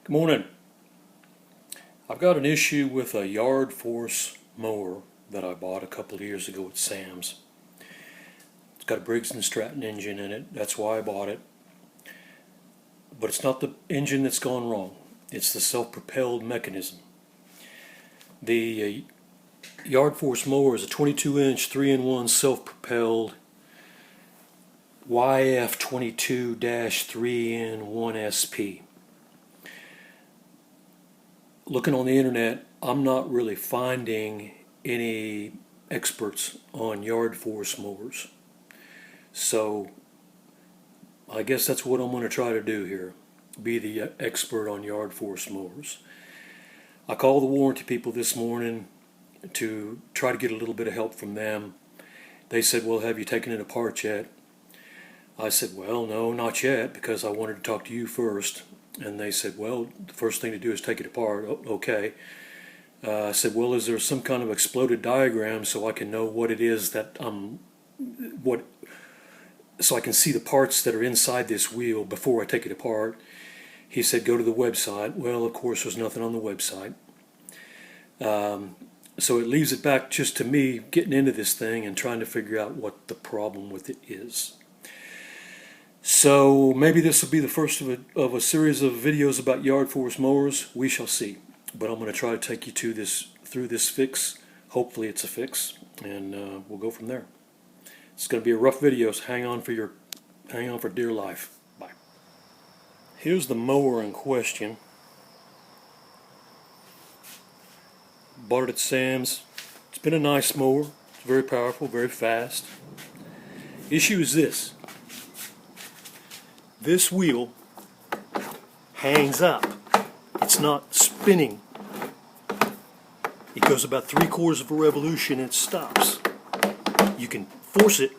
Good morning. I've got an issue with a Yardforce mower that I bought a couple of years ago at Sam's. It's got a Briggs & Stratton engine in it. That's why I bought it. But it's not the engine that's gone wrong. It's the self-propelled mechanism. The Yardforce mower is a 22-inch 3-in-1 self-propelled YF22 3-in-1 SP. Looking on the internet, I'm not really finding any experts on Yardforce mowers. So I guess that's what I'm going to try to do here, be the expert on Yardforce mowers. I called the warranty people this morning to try to get a little bit of help from them. They said, well, have you taken it apart yet? I said, well, no, not yet, because I wanted to talk to you first. And they said, well, the first thing to do is take it apart. Oh, okay. I said, well, is there some kind of exploded diagram so I can know what it is that so I can see the parts that are inside this wheel before I take it apart? He said, go to the website. Well, of course, there's nothing on the website. So it leaves it back just to me getting into this thing and trying to figure out what the problem with it is. So maybe this will be the first of a series of videos about Yardforce mowers. We shall see. But I'm going to try to take you through this fix. Hopefully it's a fix, and we'll go from there. It's going to be a rough video, so hang on for dear life. Bye. Here's the mower in question. Bought it at Sam's. It's been a nice mower. It's very powerful, very fast. Issue is this. This wheel hangs up. It's not spinning. It goes about 3/4 of a revolution and it stops. You can force it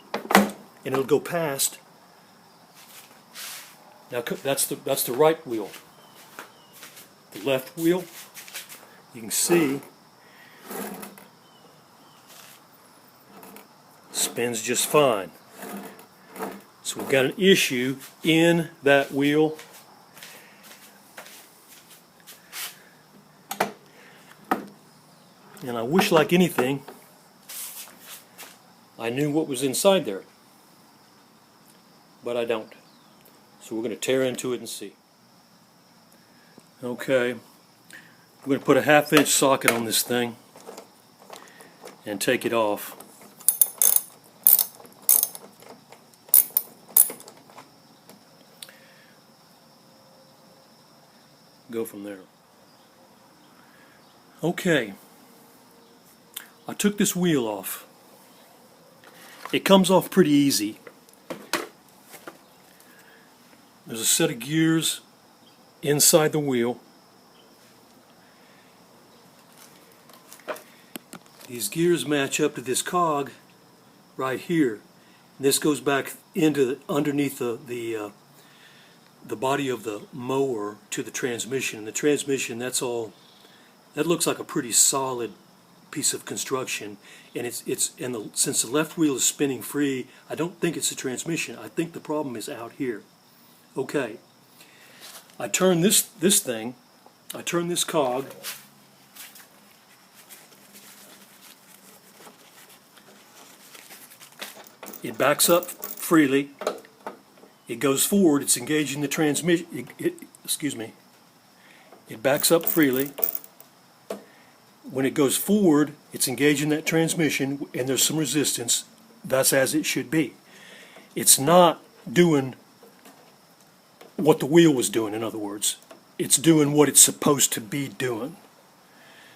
and it'll go past. Now that's the right wheel. The left wheel, you can see, spins just fine. So we've got an issue in that wheel. And I wish, like anything, I knew what was inside there. But I don't. So we're going to tear into it and see. Okay. I'm going to put a 1/2-inch socket on this thing and take it off. Go from there. Okay, I took this wheel off. It comes off pretty easy. There's a set of gears inside the wheel. These gears match up to this cog right here. This goes back into underneath the body of the mower to the transmission. And the transmission, that looks like a pretty solid piece of construction. And since the left wheel is spinning free, I don't think it's the transmission. I think the problem is out here. Okay, I turn this cog. It backs up freely. It goes forward, it's engaging the transmission, it backs up freely. When it goes forward, it's engaging that transmission, and there's some resistance. That's as it should be. It's not doing what the wheel was doing, in other words. It's doing what it's supposed to be doing.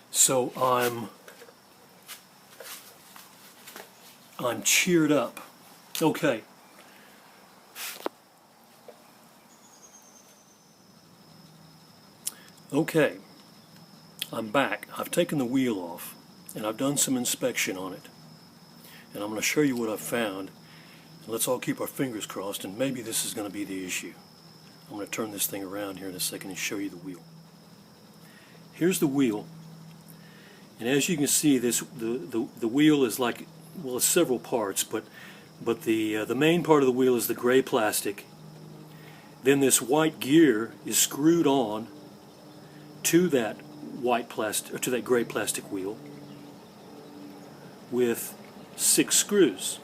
So I'm cheered up. Okay. Okay, I'm back. I've taken the wheel off and I've done some inspection on it. And I'm going to show you what I've found. Let's all keep our fingers crossed, and maybe this is going to be the issue. I'm going to turn this thing around here in a second and show you the wheel. Here's the wheel. And as you can see, the wheel is like, well, it's several parts, but the main part of the wheel is the gray plastic. Then this white gear is screwed on to that white plastic, or to that gray plastic wheel with 6 screws.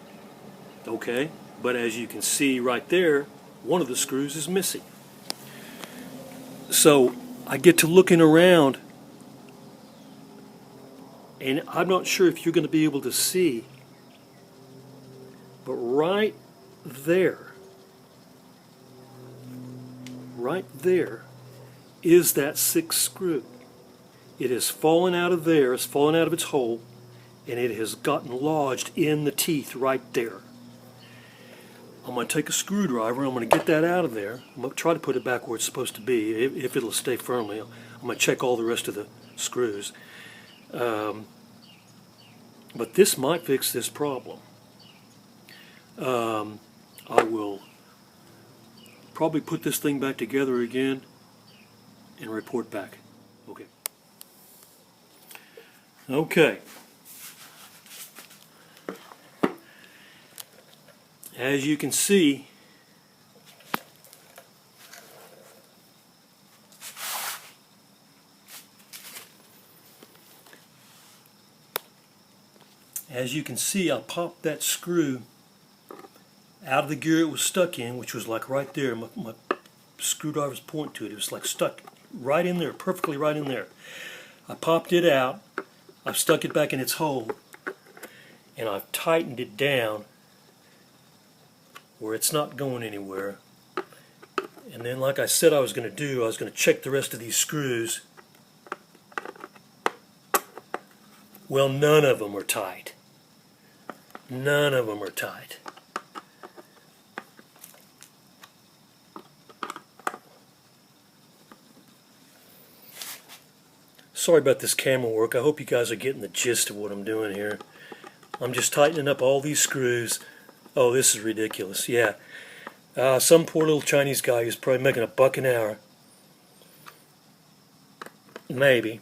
Okay, but as you can see right there, one of the screws is missing. So I get to looking around, and I'm not sure if you're going to be able to see, but right there is that 6th screw. It has fallen out of there, it's fallen out of its hole, and it has gotten lodged in the teeth right there. I'm going to take a screwdriver, I'm going to get that out of there. I'm going to try to put it back where it's supposed to be, if it'll stay firmly. I'm going to check all the rest of the screws. But this might fix this problem. I will probably put this thing back together again and report back. Okay. Okay. As you can see, I popped that screw out of the gear it was stuck in, which was like right there. My screwdriver's pointing to it. It was like stuck right in there, perfectly right in there. I popped it out, I've stuck it back in its hole, and I've tightened it down where it's not going anywhere. And then, like I said I was going to do, I was going to check the rest of these screws. Well, none of them are tight. None of them are tight. Sorry about this camera work. I hope you guys are getting the gist of what I'm doing here. I'm just tightening up all these screws. Oh, this is ridiculous. Yeah. Some poor little Chinese guy who's probably making $1 an hour. Maybe.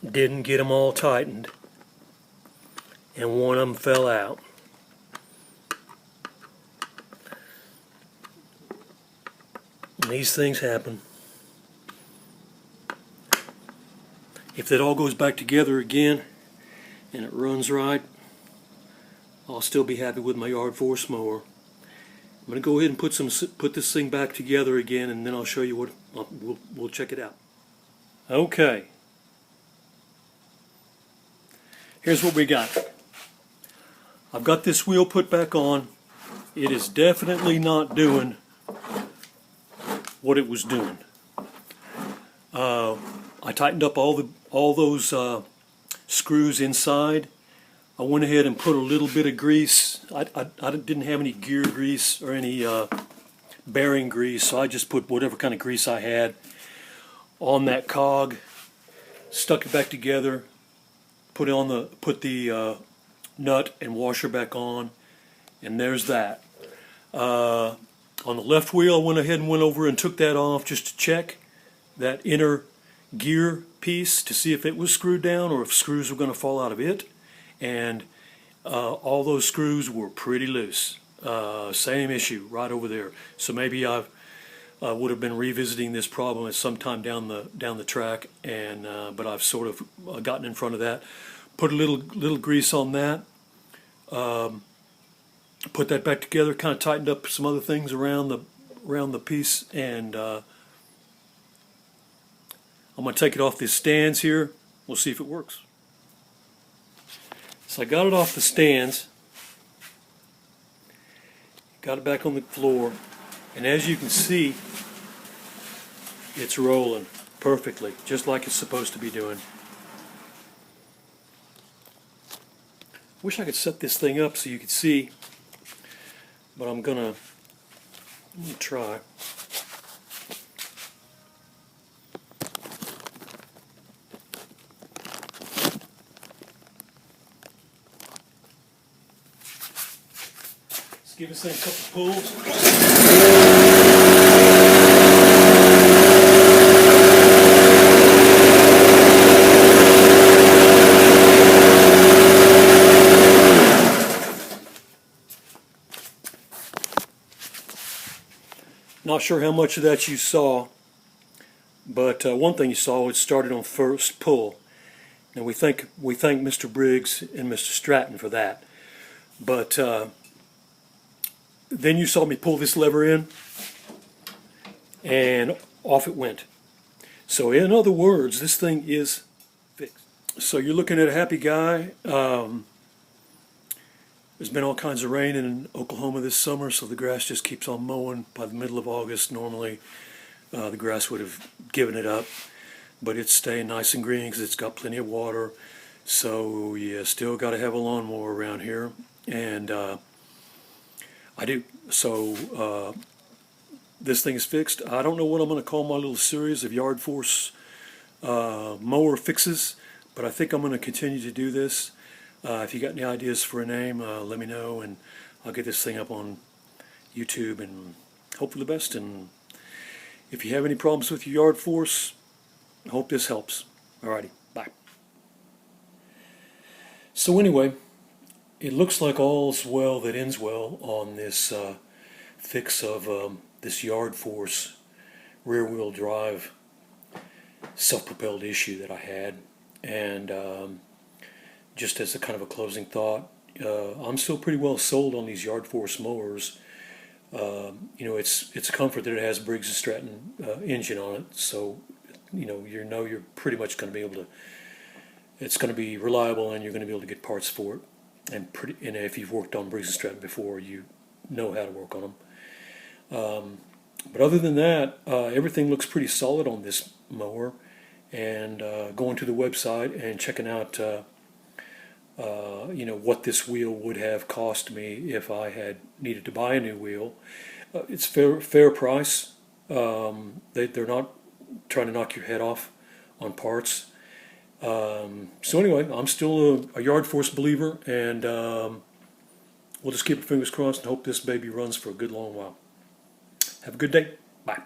Didn't get them all tightened. And one of them fell out. And these things happen. If that all goes back together again and it runs right, I'll still be happy with my Yardforce mower. I'm going to go ahead and put this thing back together again, and then I'll show you what we'll check it out. Okay. Here's what we got. I've got this wheel put back on. It is definitely not doing what it was doing. I tightened up all those screws inside. I went ahead and put a little bit of grease. I didn't have any gear grease or any bearing grease, so I just put whatever kind of grease I had on that cog, stuck it back together, put the nut and washer back on, and there's that. On the left wheel, I went ahead and went over and took that off just to check that inner gear piece to see if it was screwed down or if screws were going to fall out of it. And all those screws were pretty loose. Same issue right over there. So maybe I would have been revisiting this problem at some time down the track, and but I've sort of gotten in front of that. Put a little grease on that. Put that back together. Kind of tightened up some other things around the piece, and I'm going to take it off these stands here. We'll see if it works. So I got it off the stands, got it back on the floor, and as you can see, it's rolling perfectly, just like it's supposed to be doing. Wish I could set this thing up so you could see, but I'm gonna try. Give this thing a couple pulls. Not sure how much of that you saw, But one thing you saw, it started on first pull, and we thank Mr. Briggs and Mr. Stratton for that. But then you saw me pull this lever in, and off it went. So in other words, this thing is fixed. So you're looking at a happy guy. There's been all kinds of rain in Oklahoma this summer, so the grass just keeps on mowing. By the middle of August, normally the grass would have given it up, but it's staying nice and green because it's got plenty of water. So yeah, still got to have a lawnmower around here, and I do. So this thing is fixed. I don't know what I'm going to call my little series of Yardforce mower fixes, but I think I'm going to continue to do this. If you got any ideas for a name, let me know, and I'll get this thing up on YouTube and hope for the best. And if you have any problems with your Yardforce, I hope this helps. Alrighty, bye. So anyway, it looks like all's well that ends well on this fix of this Yardforce rear-wheel drive self-propelled issue that I had. And just as a kind of a closing thought, I'm still pretty well sold on these Yardforce mowers. It's a comfort that it has Briggs & Stratton engine on it, so you're pretty much going to be able to. It's going to be reliable, and you're going to be able to get parts for it. And if you've worked on Briggs & Stratton before, you know how to work on them. But other than that, everything looks pretty solid on this mower. And going to the website and checking out what this wheel would have cost me if I had needed to buy a new wheel. It's fair price. They're not trying to knock your head off on parts. So anyway, I'm still a Yardforce believer, and we'll just keep our fingers crossed and hope this baby runs for a good long while. Have a good day. Bye.